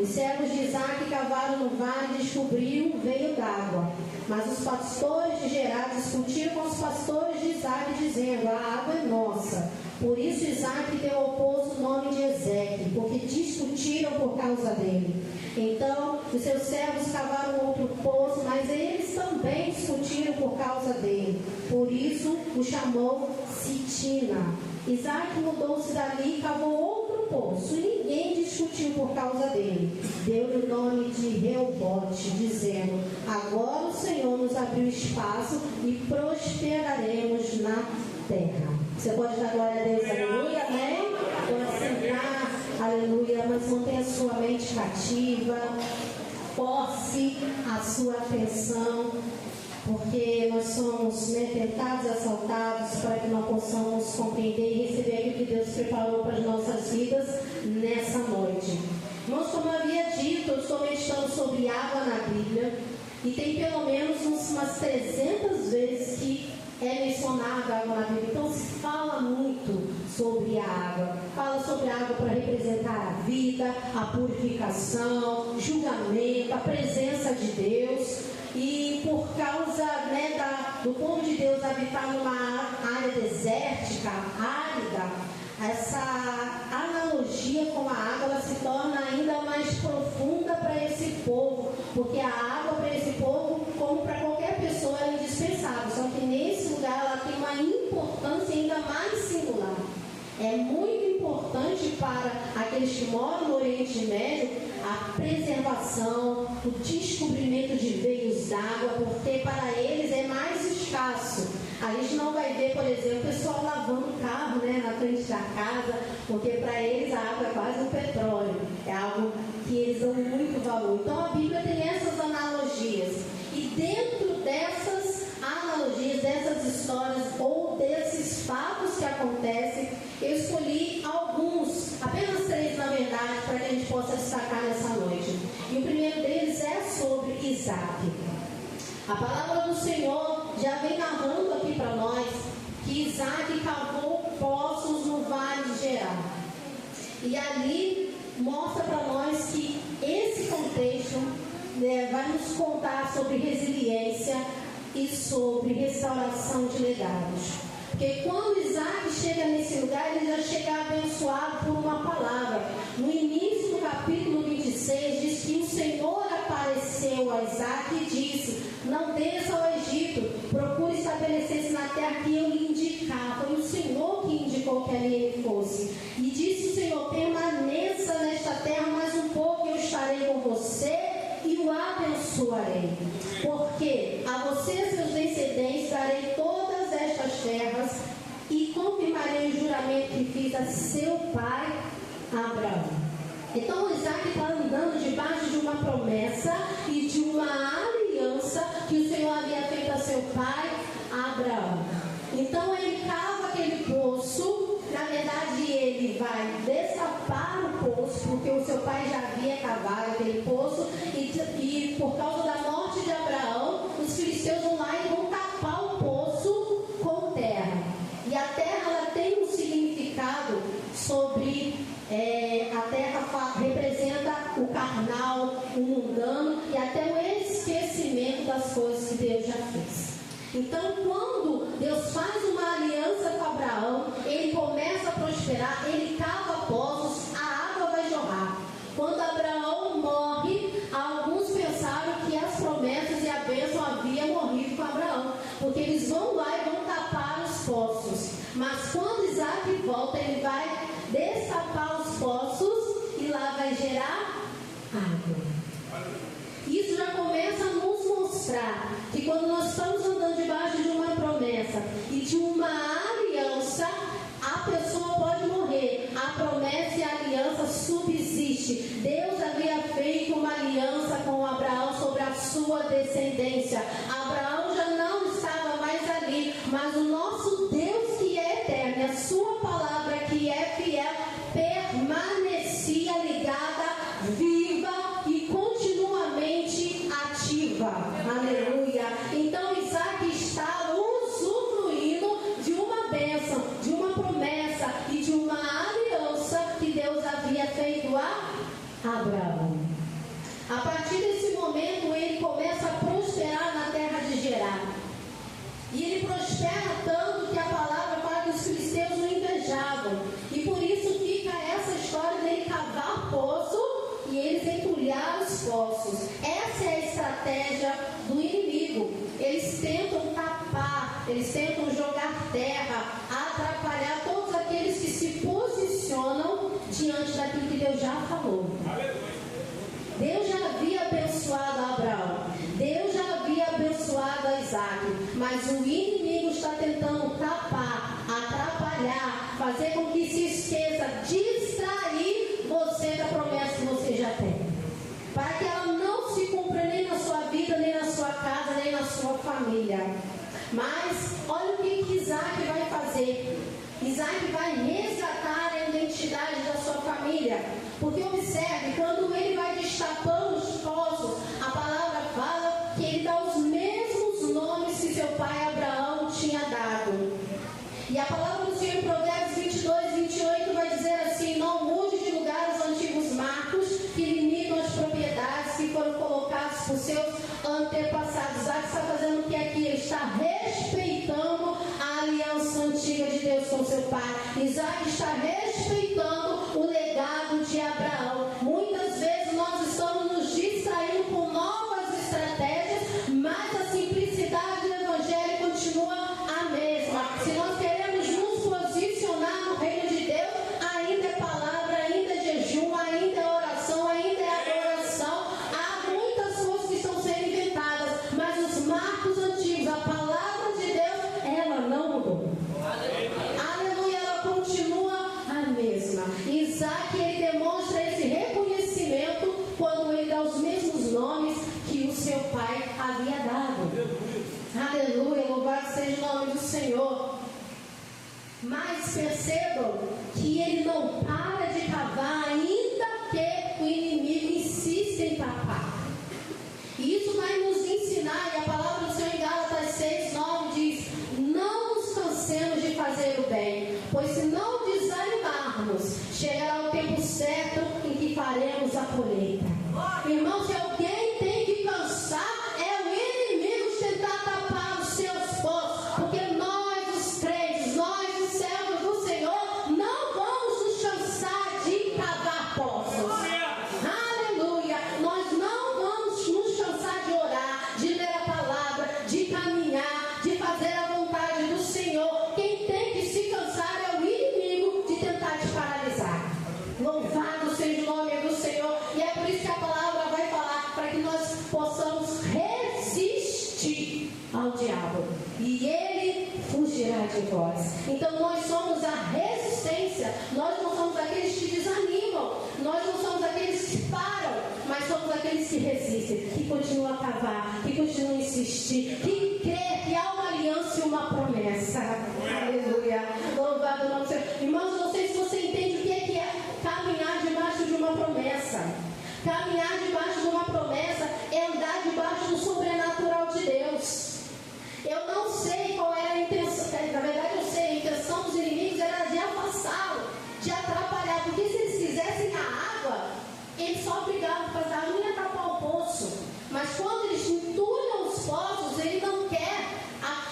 Os servos de Isaac cavaram no vale e descobriram um veio d'água. Mas os pastores de Gerar discutiram com os pastores de Isaac, dizendo: a água é nossa. Por isso Isaac deu ao poço o nome de Ezeque, porque discutiram por causa dele. Então os seus servos cavaram outro poço, mas eles também discutiram por causa dele. Por isso o chamou Sitina. Isaac mudou-se dali e cavou outro poço, e ninguém discutiu por causa dele. Deu-lhe o nome de Reobote, dizendo: agora o Senhor nos abriu espaço e prosperaremos na terra. Você pode dar glória a Deus, aleluia, amém? Pode sentar, aleluia, mas mantenha a sua mente cativa, force a sua atenção, porque nós somos tentados e assaltados para que nós possamos compreender e receber aquilo que Deus preparou para as nossas vidas nessa noite. Irmãos, como eu havia dito, eu estou meditando sobre água na Bíblia, e tem pelo menos umas 300 vezes que é mencionada a água na Bíblia. Então se fala muito sobre a água. Fala sobre a água para representar a vida, a purificação, julgamento, a presença de Deus. E por causa do povo de Deus habitar numa área desértica, árida, essa analogia com a água ela se torna ainda mais profunda para esse povo, porque a água para esse povo, como para qualquer pessoa, é indispensável. Só que nesse lugar ela tem uma importância ainda mais singular. É muito importante para aqueles que moram no Oriente Médio a preservação, o descobrimento de veios d'água, porque para eles é mais escasso. A gente não vai ver, por exemplo, o pessoal lavando o carro na frente da casa, porque para eles a água é quase um petróleo, é algo que eles dão muito valor. Então a Bíblia tem essas analogias, e dentro dessas analogias, dessas histórias ou desses fatos que acontecem, eu escolhi alguns, apenas 3 na verdade, para que a gente possa destacar nessa noite. E o primeiro deles é sobre Isaac. A palavra do Senhor já vem narrando aqui para nós que Isaac cavou poços no vale de Gerar. E ali mostra para nós que esse contexto vai nos contar sobre resiliência e sobre restauração de legados. Porque quando Isaac chega nesse lugar, ele já chega abençoado por uma palavra. No início do capítulo 26, diz que o Senhor apareceu a Isaac e disse: não desça ao Egito, procure estabelecer-se na terra que eu lhe indicar. Foi o Senhor que indicou que ali ele fosse. E disse o Senhor: permaneça nesta terra mais um pouco, eu estarei com você e o abençoarei. Porque a você e seus descendentes darei todas estas terras e confirmarei o juramento que fiz a seu pai Abraão. Então Isaac está andando debaixo de uma promessa e de uma aliança que o Senhor havia feito a seu pai Abraão. Então ele cava aquele poço. Na verdade ele vai destapar o poço, porque o seu pai já havia cavado aquele poço, e por causa da morte de Abraão, os filisteus vão lá e vão tapar o poço com terra. E a terra ela tem um significado sobre a terra representa o carnal, o mundano e até o esquecimento das coisas que Deus já fez. Então, quando Deus faz uma aliança com Abraão, ele começa a prosperar, ele cava poços, a água vai jorrar. Quando Abraão morre, alguns pensaram que as promessas e a bênção haviam morrido com Abraão, porque eles vão lá e vão tapar os poços. Mas quando Isaac volta, ele vai destapar os poços e lá vai gerar água. Isso já começa a nos mostrar que quando nós estamos andando debaixo de uma promessa e de uma aliança, a pessoa pode morrer, a promessa e a aliança subsiste. Deus havia feito uma aliança com Abraão sobre a sua descendência. Abraão já não estava mais ali, mas o nosso Deus que é eterno, e a sua palavra que é fiel, permanecia ligada, viva e continuamente ativa. Aleluia. Então Isaac está usufruindo de uma A partir desse momento, ele começa a prosperar na terra de Gerar. E ele prospera tanto que a palavra fala que os filisteus o invejavam. E por isso fica essa história dele cavar poço e eles entulhar os poços. Essa é a estratégia do inimigo. Eles tentam tapar, eles tentam jogar terra, atrapalhar todos aqueles que se posicionam diante daquilo que Deus já falou. Deus já havia abençoado Abraão, Deus já havia abençoado a Isaac, mas o inimigo está tentando tapar, atrapalhar, fazer com que se esqueça, distrair você da promessa que você já tem, para que ela não se cumpra nem na sua vida, nem na sua casa, nem na sua família. Mas olha o que Isaac vai fazer. Isaac vai resgatar a identidade da sua família. Porque observe, quando ele vai destapando os poços, a palavra fala que ele dá os mesmos nomes que seu pai Abraão tinha dado. E a palavra do Senhor em Provérbios 22, 28 vai dizer assim: não mude de lugar os antigos marcos que limitam as propriedades que foram colocadas por seus antepassados. Isaac está fazendo o que aqui? Ele está respeitando a aliança antiga de Deus com seu pai. Isaac está respeitando o legado de Abraão. Muitas vezes nós estamos nos distraindo com novas estratégias, mas a simplicidade do Evangelho continua a mesma. Se nós queremos nos posicionar no reino de Deus, ainda é palavra, ainda é jejum, ainda é oração, ainda é adoração. Há muitas coisas que estão sendo inventadas, mas os marcos antigos, a palavra de Deus, ela não mudou. Aleluia, ela continua a mesma. Isaac, ele demonstra esse reconhecimento quando ele dá os mesmos nomes que o seu pai havia dado. Aleluia, louvado seja o nome do Senhor. Mas percebam que ele não para de cavar, ainda que o inimigo insiste em tapar. E isso vai nos ensinar, e a palavra do Senhor em Gálatas 6, 9 diz: não nos cansemos de fazer o bem, pois se não desanimarmos, chegará o tempo certo em que faremos a colheita. Irmão, se alguém tem que cansar, é o inimigo de tentar tapar os seus poços, porque nós, os crentes, nós, os servos do Senhor, não vamos nos cansar de cavar poços. Aleluia! Nós não vamos nos cansar de orar, de ler a palavra, de caminhar, de fazer a vontade do Senhor. Quem tem que se cansar é o inimigo de tentar te paralisar. Louvado seja o nome do Senhor. E é por isso que a palavra vai falar, para que nós possamos resistir ao diabo, e ele fugirá de vós. Então nós somos a resistência. Nós não somos aqueles que desanimam, nós não somos aqueles que param, mas somos aqueles que resistem, que continuam a cavar, que continuam a insistir, que crê que há uma aliança e uma promessa. Aleluia, louvado o nome do Senhor. Irmãos, não sei se você entende o que é caminhar debaixo de uma promessa. Caminhar debaixo de uma promessa é andar debaixo do sobrenatural de Deus. Eu não sei qual era a intenção, na verdade eu sei, a intenção dos inimigos era de afastá-lo, de atrapalhar, porque se eles quisessem a água, eles só brigavam para dar, não ia tapar o poço. Mas quando eles entulham os poços, ele não quer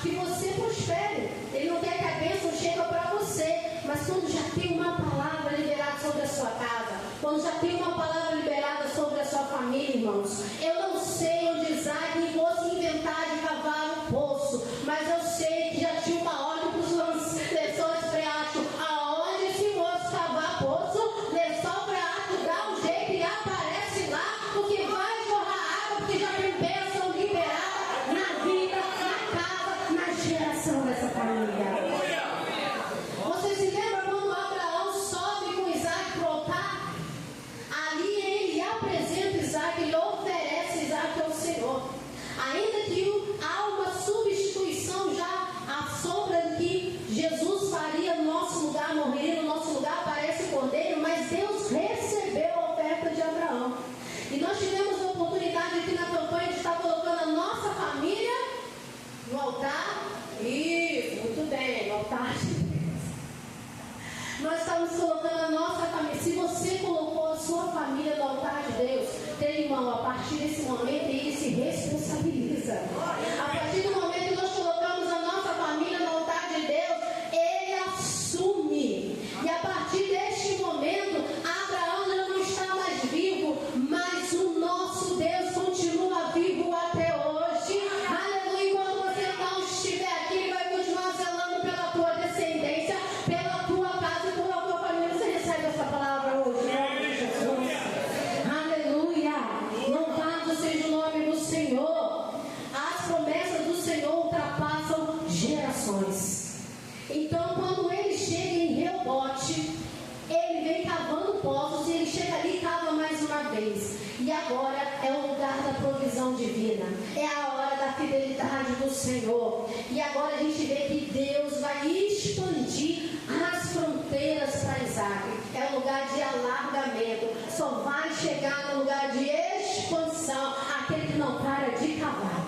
que você prospere, ele não quer que a bênção chegue para você. Mas quando já tem uma palavra liberada sobre a sua casa, quando já tem uma palavra liberada sobre a sua família, irmãos, eu não sei onde Isaac fosse inventar de cavar um poço, mas eu sei que já tinha uma ordem para os lençóis freáticos: aonde esse moço cavar poço, lençol freático dá um jeito e aparece lá, porque vai jorrar água, porque já tem bênção liberada na vida, na casa, na geração dessa família. Você se lembra quando Abraão sobe com Isaac para o altar? Ali ele apresenta Isaac, ele oferece Isaac ao Senhor. Ainda que há uma substituição já, a sombra de que Jesus faria no nosso lugar, morreria no nosso lugar, aparece o cordeiro, mas Deus recebeu a oferta de Abraão. E nós tivemos a oportunidade aqui na campanha de estar colocando a nossa família no altar. Isso, muito bem, no altar de Deus. Nós estamos colocando a nossa família. Se você colocou a sua família no altar de Deus, tem uma irmão, a partir desse momento ele se responsabiliza. A partir do momento que nós colocamos a nossa família no altar de Deus, ele assume. E a partir deste momento, Abraão já não está mais vivo, mas o nosso Deus continua vivo até hoje. Aleluia. Quando você não estiver aqui, ele vai continuar zelando pela tua descendência, pela tua casa e pela tua família. Você recebe essa palavra hoje, né? Jesus. Aleluia. Louvado seja o nome do Senhor. As promessas do Senhor ultrapassam gerações. Então, quando ele chega em Reobote, ele vem cavando poços e ele chega ali e cava mais uma vez. E agora é o lugar da provisão divina. É a hora da fidelidade do Senhor. E agora a gente vê que Deus vai expandir as fronteiras para Isaac. É o lugar de alargamento. Só vai chegar no lugar de expansão aquele que não para de cavar.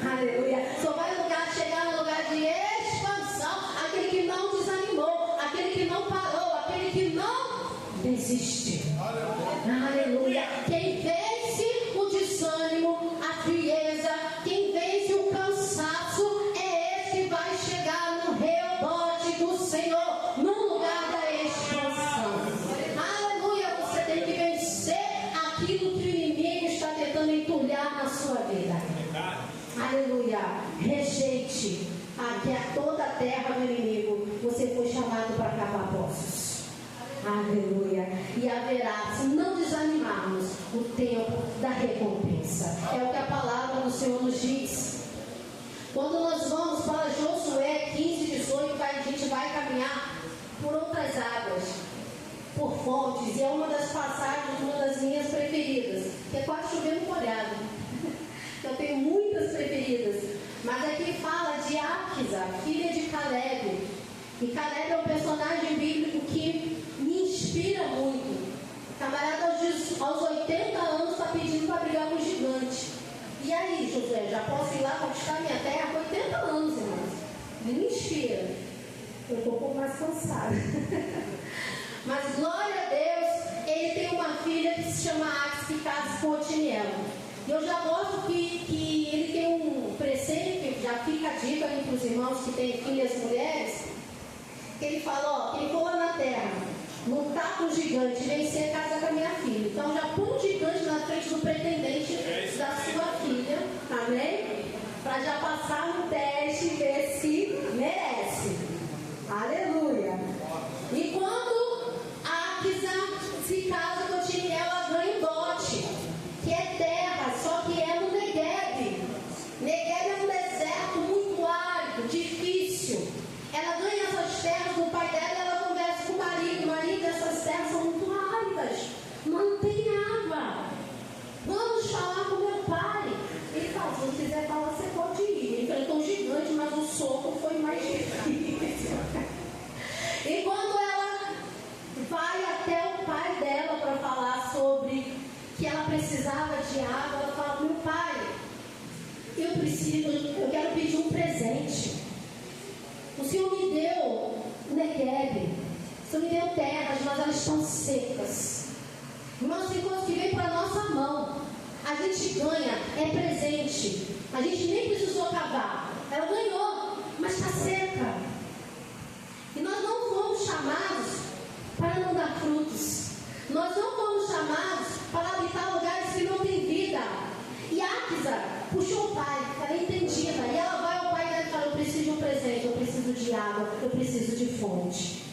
Aleluia. Só vai chegar no lugar de expansão aquele que não desanimou, aquele que não parou, aquele que não desistiu. Aleluia. Quem vence o desânimo, a frieza, quem vence o cansaço, é esse que vai chegar no Reobote do Senhor, no lugar da expansão. Aleluia. Você tem que vencer aquilo que o inimigo está tentando entulhar na sua vida. Aleluia. Rejeite aqui a toda a terra do inimigo. Você foi chamado para cavar poços. Aleluia. E haverá, se não desanimarmos, o tempo da recompensa. É o que a palavra do Senhor nos diz. Quando nós vamos para Josué 15, 18, a gente vai caminhar por outras águas, por fontes. E é uma das passagens, uma das minhas preferidas, que é quase chovendo molhado. Eu tenho muitas preferidas. Mas aqui fala de Áquisa, filha de Caleb. E Caleb é um personagem bíblico que me inspira muito. O camarada aos 80 anos está pedindo para brigar com o gigante. E aí, Josué, já posso ir lá conquistar minha terra com 80 anos, irmãos? Me inspira. Eu estou um pouco mais cansada. Mas glória a Deus, ele tem uma filha que se chama Áquisa, que casa com Otiniel. E eu já gosto que ele tem um preceito, já fica a dica aí para os irmãos que têm filhas mulheres, que ele fala, ó, quem for lá na terra, lutar com o gigante, vencer, casar com a minha filha. Então já põe um gigante na frente do pretendente da sua filha, amém? Para já passar no teste e ver se merece. Aleluia. E quando Áquisa se casa com Otiniel, ela ganha um dote, que é terra, só que é no Negueb. Negueb é um deserto muito árido, difícil. Ela ganha essas terras do pai dela e ela conversa com o marido. Marido, essas terras são muito áridas, não tem água. Vamos falar com meu pai. Ele fala, se você quiser falar, você pode ir. Ele enfrentou um gigante, mas o soco foi mais difícil. E quando ela vai até o pai dela para falar sobre que ela precisava de água, ela fala, meu pai, eu quero pedir um presente. O Senhor me deu Negueb, o Senhor me deu terras, mas elas estão secas. Irmãos, tem coisas que vem para a nossa mão, a gente ganha, é presente, a gente nem precisou cavar, ela ganhou, mas está seca. E nós não fomos chamados para não dar frutos. Nós não fomos chamados para habitar lugares que não têm vida. E Áquisa puxou o pai, ela é entendida. E ela vai ao pai dela e fala, eu preciso de um presente, eu preciso de água, eu preciso de fonte.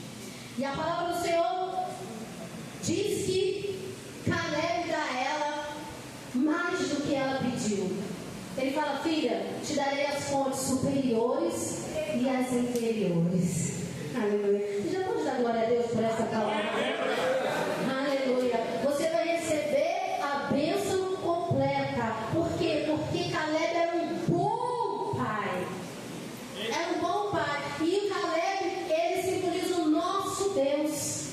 E a palavra do Senhor diz que Caleb dá a ela mais do que ela pediu. Ele fala, filha, te darei as fontes superiores e as inferiores. Aleluia. Você já pode dar glória a Deus por essa palavra? Aleluia. Você vai receber a bênção completa. Por quê? Porque Caleb era um bom pai. Era um bom pai. E o Caleb, ele simboliza o nosso Deus.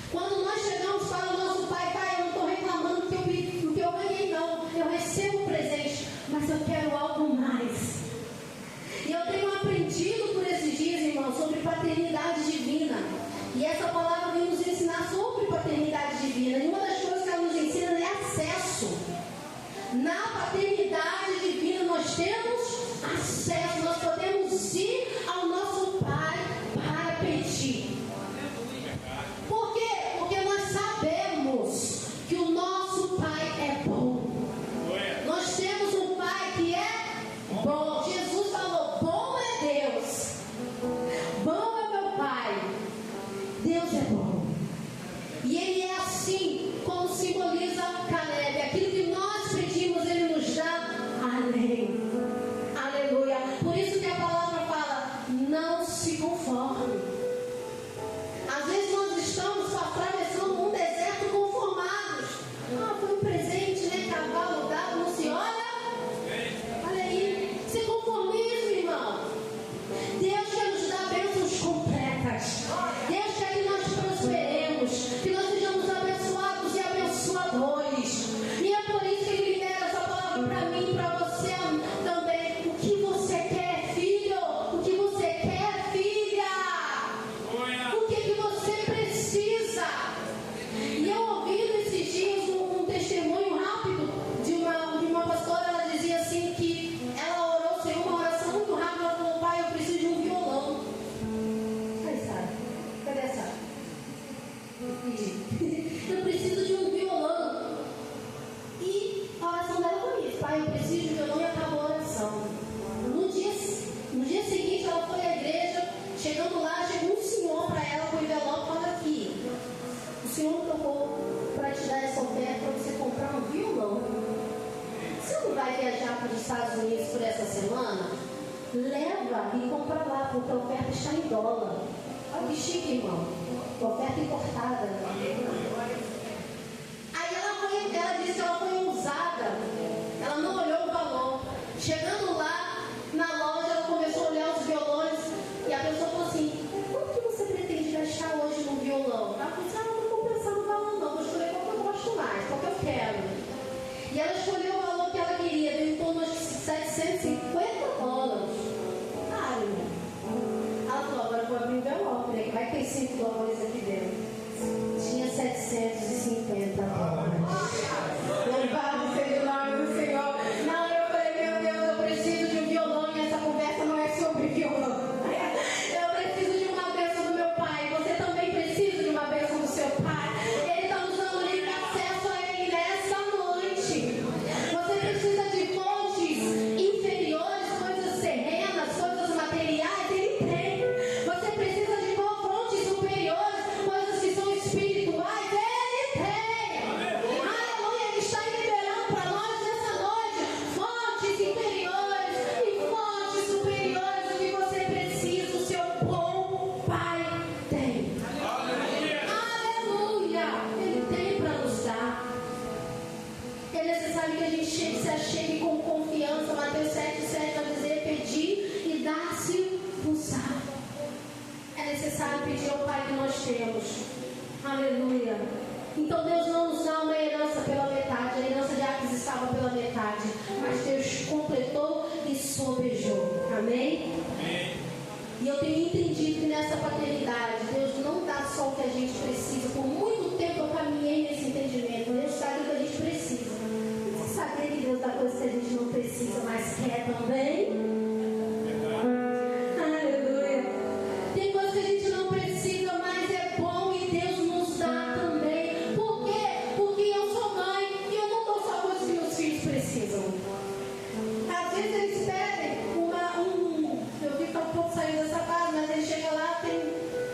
Quando nós chegamos para o nosso pai, pai, eu não estou reclamando do que eu ganhei, não. Eu recebo o presente, mas eu quero algo mais. E eu tenho aprendido por esses dias, irmãos, sobre paternidade divina. E essa palavra vem nos ensinar sobre paternidade divina. E uma das coisas que ela nos ensina é acesso. Na paternidade divina nós temos acesso, nós podemos ir ao nosso Pai para pedir. Por quê? Porque nós sabemos que o nosso Pai é bom. Nós temos um Pai que é bom. Jesus falou: bom é Deus, bom é meu Pai. Deus é bom. E Ele é assim como simboliza Caleb. Aquilo que nós pedimos, Ele nos dá além. Aleluia. Por isso que a palavra fala: não se conforme. Às vezes nós estamos atravessando um deserto conformados. Foi um presente, né? Cavalo dado, não se olha. Olha aí. Se conformismo, irmão. Deus quer nos dar bênçãos completas. Deus quer que nós prosperemos, que nós sejamos abençoados e abençoadores. E é por isso que Ele libera essa palavra para mim e para você também. O que você quer, filho? O que você quer, filha? O que você precisa? E eu ouvindo esses dias um testemunho rápido de uma pastora. Ela dizia assim que ela orou, Senhor, uma oração muito rápida. Ela falou: Pai, eu preciso de um violão. Aí, Sara, cadê a Sara? Eu preciso de um violão. E a oração dela foi isso: Pai, eu preciso de um violão. E acabou a oração. No dia seguinte ela foi à igreja. Chegando lá, chegou um senhor para ela com o envelope. Fala aqui: o Senhor tocou para te dar essa oferta para você comprar um violão. Você não vai viajar para os Estados Unidos por essa semana? Leva e compra lá, porque a oferta está em dólar. Olha que chique, irmão. Oferta importada. Aí ela disse que ela foi ousada. Ela não olhou o valor. Chegando lá na loja, ela começou a olhar os violões. E a pessoa falou assim: quanto que você pretende gastar hoje no violão? Ela falou assim: não estou pensando no valor não, vou escolher qual que eu gosto mais, qual que eu quero. E ela escolheu o valor que ela queria, deu em torno de $750. Irmão. Ela falou: agora eu vou abrir o envelope, né? Que vai ter $5 aqui dentro. Tinha $750. Louvado seja o nome do Senhor. Não, eu falei: meu Deus, eu preciso de um violão. E essa conversa não é sobre violão. Eu preciso de uma bênção do meu Pai. Você também precisa de uma bênção do seu Pai. Ele está nos dando livre acesso a Ele nessa noite. Você precisa de fontes inferiores, coisas terrenas, coisas materiais. Ele tem. Você precisa de fontes superiores, coisas que são espirituais. Ele tem. Aleluia. Ele está liberando para nós nessa noite fontes inferiores e fontes superiores. O que você precisa, o seu bom Pai tem. Aleluia. Ele tem para nos dar. É necessário que a gente se achegue com confiança. Mateus 7,7 vai dizer: pedir e dar-se-vos-á. É necessário pedir ao Pai que nós temos. Aleluia. Então Deus não nos dá uma herança pela metade. A herança de Aques estava pela metade, mas Deus completou e sobejou. Amém? E eu tenho entendido que nessa paternidade Deus não dá só o que a gente precisa. Por muito tempo eu caminhei nesse entendimento. Deus sabe o que a gente precisa. Você sabia que Deus dá coisas que a gente não precisa, mas quer também? Aleluia. Tem coisas que a gente não precisa, mas é bom e Deus nos dá também. Por quê? Porque eu sou mãe e eu não dou só coisas que meus filhos precisam. Às vezes eles pedem eu fico um pouco saindo dessa casa, mas ele chega lá, tem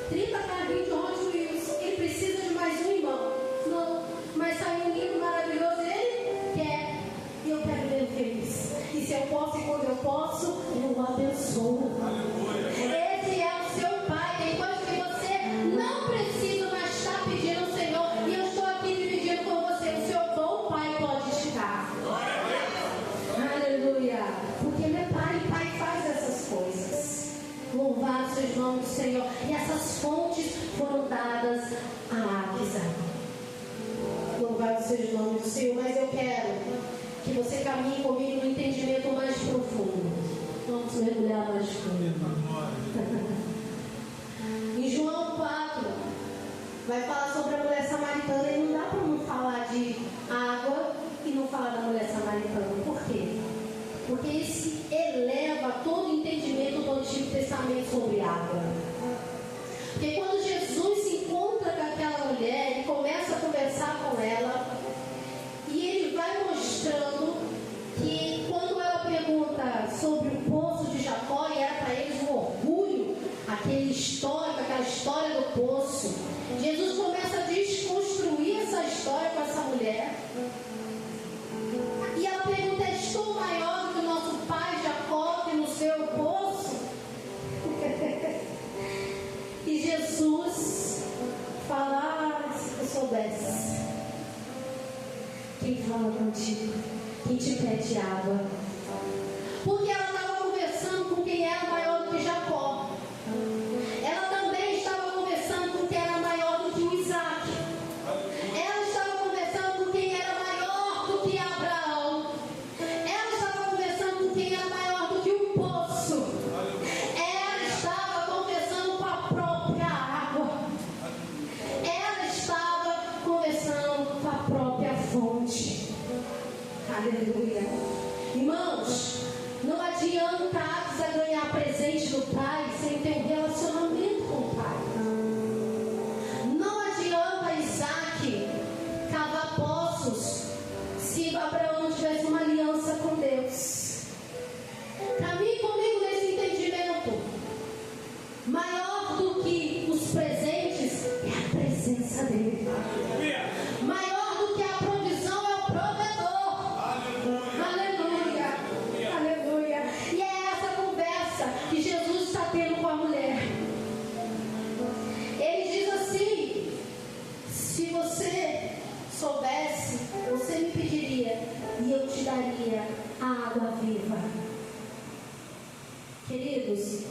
30 carrinhos de Hot Wheels. Ele precisa de mais um irmão. Não, mas sai um lindo maravilhoso, ele quer. E eu quero ver ele feliz. E se eu posso e quando eu posso, eu o abençoo. Esse é o seu Pai. Tem coisas que você não precisa, mas está pedindo ao Senhor. E eu estou aqui dividindo com você. O seu bom Pai pode estar. Aleluia. Porque meu Pai faz essas coisas. Louvado seja o nome do Senhor. E essas fontes foram dadas a Isaac. Louvado seja o nome do Senhor. Mas eu quero que você caminhe comigo no entendimento mais profundo. Vamos mergulhar mais fundo. Em João 4 vai falar sobre a mulher samaritana. E não dá para não falar de água e não falar da mulher samaritana. samaritano. Por quê? Porque isso eleva todo o entendimento do Antigo Testamento sobre água. Porque quando Jesus se encontra com aquela mulher, ele começa a conversar com ela, e ele vai mostrando que quando ela pergunta sobre o poço de Jacó, e era para eles um orgulho, aquela história do poço, Jesus começa a desconstruir essa história com essa mulher. E ela pergunta: és tu maior do que o nosso pai Jacó, que nos deu o poço? E Jesus fala: se eu soubesse quem fala contigo, quem te pede água. Porque ela estava conversando com quem era maior do que Jacó. Ela também estava conversando com quem era maior do que o Isaac. Ela estava conversando com quem era maior do que Abraão. Ela estava conversando com quem era maior do que o poço. Ela estava conversando com a própria água. Ela estava conversando com a própria fonte. Aleluia. Irmãos, não adianta Asa ganhar presente do pai sem ter um relacionamento com o pai. Não adianta Isaac cavar poços se Abraão não tivesse uma aliança com Deus. Caminhe comigo nesse entendimento. Maior do que os presentes é a presença dele. Maior do que a provisão é o provedor. Aleluia. Aleluia. E é essa conversa que Jesus está tendo com a mulher. Ele diz assim: se você soubesse, você me pediria e eu te daria a água viva. Queridos,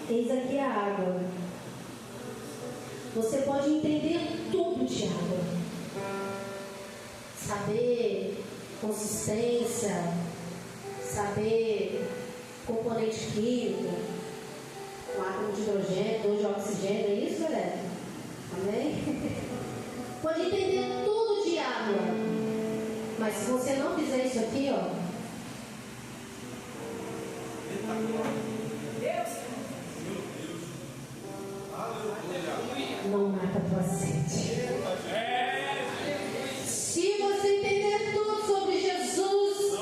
eis aqui a água. Você pode entender tudo de água, saber consistência, saber componente químico, um átomo de hidrogênio, 2 de oxigênio, é isso, galera? Amém? Pode entender tudo de água, mas se você não fizer isso aqui, ó, não mata a tua sede. Se você entender tudo sobre Jesus,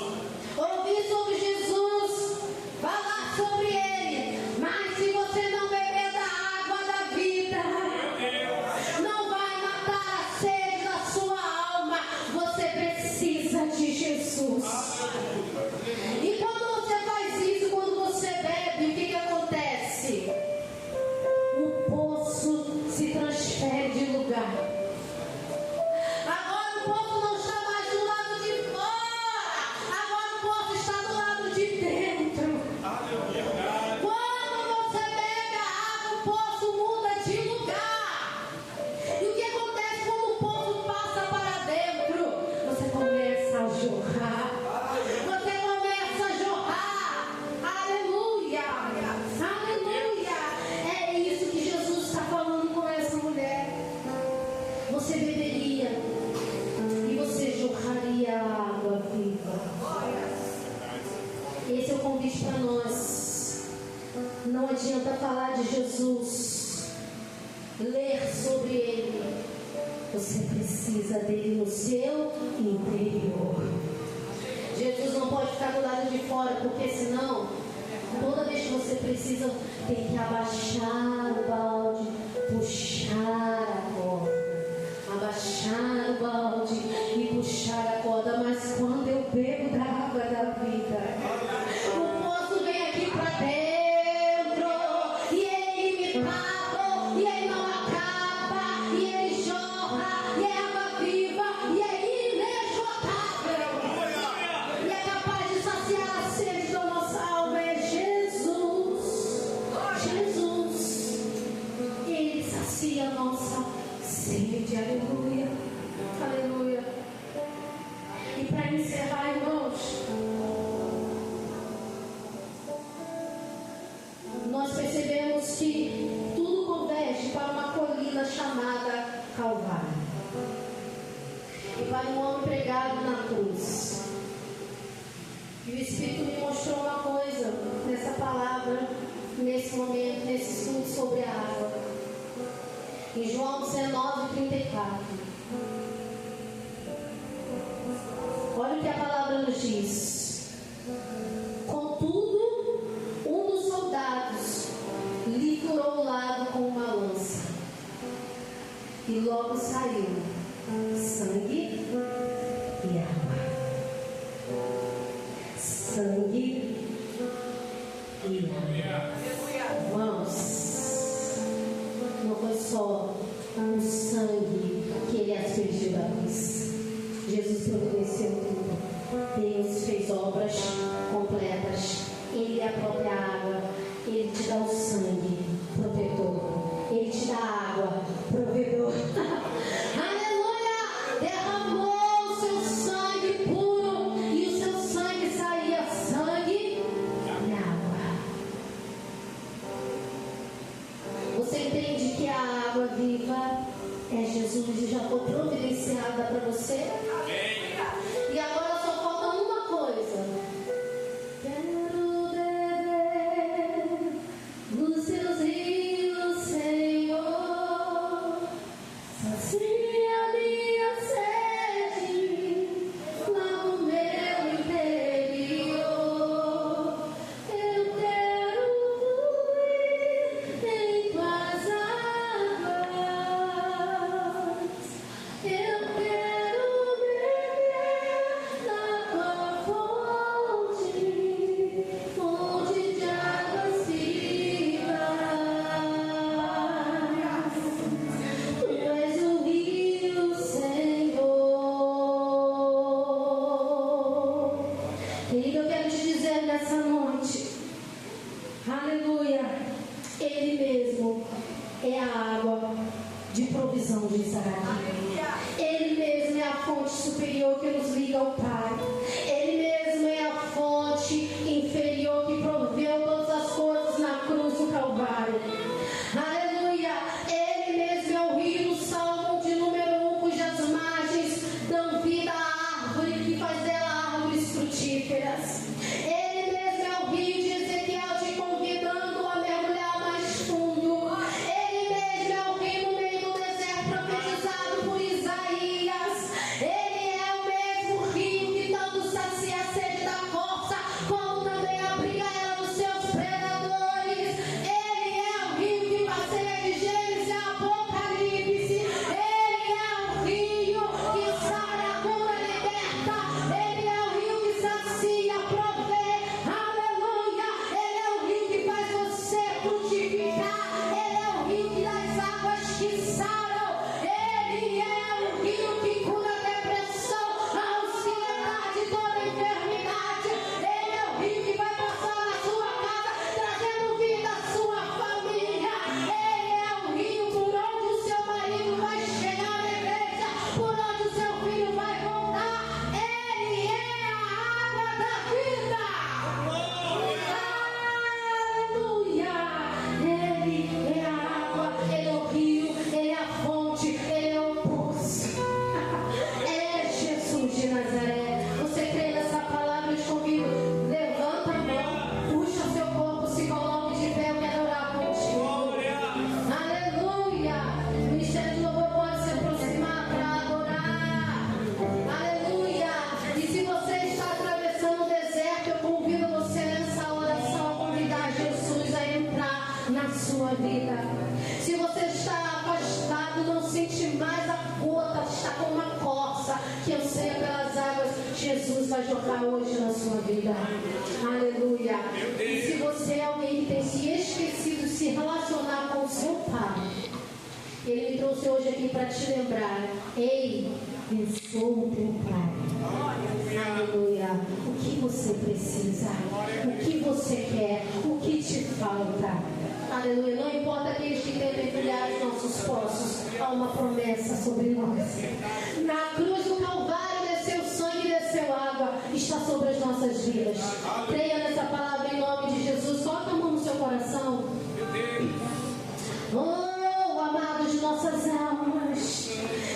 ouvir sobre Jesus, falar sobre Ele, mas se você não beber da água da vida, não vai matar a sede da sua alma. Você precisa de Jesus. E quando você faz isso, quando você bebe, o que acontece? O poço se transfere de lugar. Agora o poço não está mais do lado de fora, agora o poço está do lado de dentro. Quando você bebe a água, o poço muda de lugar. E o que acontece quando o poço passa para dentro? Você começa a jorrar. Você começa a jorrar. Aleluia. Aleluia. É isso que Jesus está falando com essa mulher. Você beberia e você jorraria a água viva. Esse é o convite para nós. Não adianta falar de Jesus, ler sobre Ele. Você precisa dele no seu interior. Jesus não pode ficar do lado de fora, porque senão, toda vez que você precisa, tem que abaixar o balde, puxar a corda. Abaixar o balde e puxar a corda. Mas quando eu bebo da água da vida, o poço vem aqui para dentro, e ele me paga, e ele não acaba, e ele jorra, e é água viva, e é inesgotável, e é capaz de saciar a sede da nossa alma. É Jesus. Jesus, ele sacia a nossa sede. Aleluia. Aleluia. E para encerrar, irmãos, homem pregado na cruz. E o Espírito me mostrou uma coisa nessa palavra, nesse momento, nesse estudo sobre a água. Em João 19:34. Olha o que a palavra nos diz. Contudo, um dos soldados lhe furou o lado com uma lança. E logo saiu sangue e água. Sangue e água. Irmãos, não foi só o sangue que ele aspergiu da cruz. Jesus providenciou tudo. Deus fez obras completas. Ele é a própria água. Ele te dá o sangue, protetor. Ele te dá a água, provedor. Aleluia! Derramou o seu sangue puro. E o seu sangue saía sangue e água. Você entende que a água viva é Jesus e já foi providenciada para você? E agora só falta uma coisa. Quero beber dos seus rios, Senhor. Sacia minha sede lá no meu interior. Eu quero fluir em tuas águas. Eu quero beber na tua fonte, fonte de águas vivas. Tu és o rio, Senhor. Querido, eu quero te dizer nessa noite, aleluia, Ele mesmo é a água de provisão de Israel. Ele mesmo é a fonte superior que nos liga ao Pai. Ele mesmo é a fonte inferior que proveu todas as coisas na cruz do Calvário. Aleluia! Ele mesmo é o rio do Salmo de número 1, cujas margens dão vida à árvore que faz dela árvores frutíferas. Ele mesmo é o rio de Ezequiel te convidando a mergulhar mais fundo. Ele mesmo é o rio no meio do deserto profetizado por Isaías. Ele é o mesmo rio que tanto sacia a sede da corça, como também abriga ela dos seus predadores. Ele é o rio que passeia de Gênesis e Apocalipse. Ele é o rio que sara, cura, liberta. Ele é o rio que sacia, provê. Aleluia! Ele é o rio que faz você frutificar. Ele é o rio que dá as águas que saram. Ele é o rio que cura a depressão, a ansiedade, toda a enfermidade. Ele é o rio que vai passar na sua casa, trazendo vida à sua família. Ele é o rio por onde o seu marido vai chegar na igreja, por onde o seu filho vai voltar. Ele é a água da vida. Aleluia! Ele é a água, ele é o rio, ele é a fonte, ele é o poço. É Jesus de Nazaré. Você crê nessa palavra? Eu te convido. Levanta a mão, puxa o seu corpo, se coloque de pé, eu quero orar contigo. Aleluia! O ministério de louvor pode se aproximar para adorar. Aleluia! E se você está atravessando o deserto, eu convido você nessa oração a convidar Jesus a entrar na sua vida. Se você está afastado, não sente mais a gota, está com uma corça que eu sei pelas águas, Jesus vai jogar hoje na sua vida. Aleluia! E se você é alguém que tem se esquecido de se relacionar com o seu Pai, Ele me trouxe hoje aqui para te lembrar: ei, eu sou o teu Pai. Aleluia! O que você precisa? O que você quer? O que te falta? Aleluia! Não importa aqueles que querem mergulhar os nossos poços, há uma promessa sobre nós. Na cruz do Calvário desceu sangue, desceu água, está sobre as nossas vidas. Creia nessa palavra em nome de Jesus. Coloca a mão no seu coração. Oh, amado de nossas almas,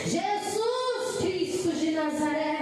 Jesus Cristo de Nazaré.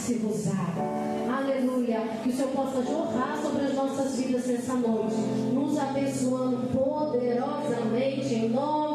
dar-se-vos-á. Aleluia. Que o Senhor possa jorrar sobre as nossas vidas nessa noite, nos abençoando poderosamente em nome